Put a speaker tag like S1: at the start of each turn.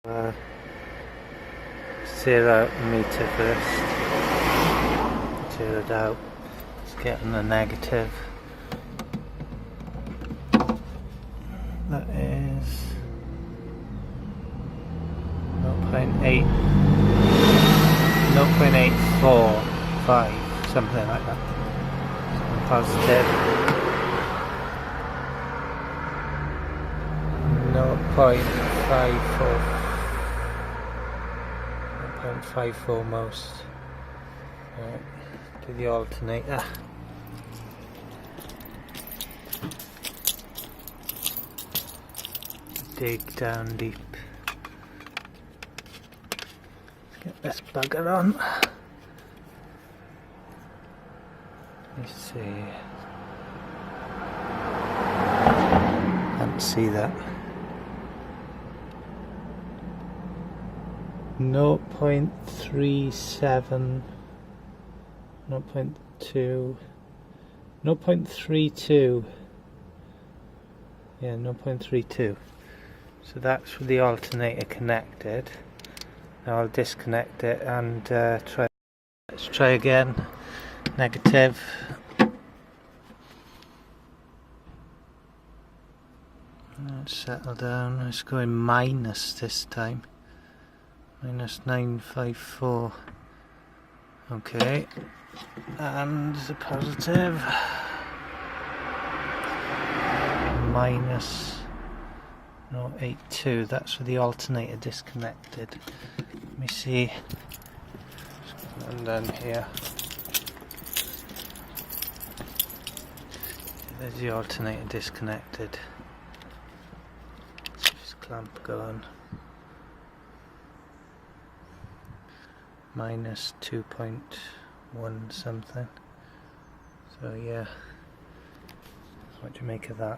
S1: 0 meter first. Zero it out. Let's get on the negative. That is 0.8, 0.845, something like that. So positive. 0.54 most. Right, do the alternator. Dig down deep. Get this bugger on. Let's see. Can't see that. 0.37, 0.2, 0.32. Yeah, 0.32. So that's with the alternator connected. Now I'll disconnect it and try. Let's try again. Negative. Let's settle down. Let's go in minus this time. Minus 954. Okay. And the positive. Minus 0.82. That's with the alternator disconnected. Let me see. And then here. There's the alternator disconnected. Just clamp going. Minus 2.1 something. So yeah. What do you make of that?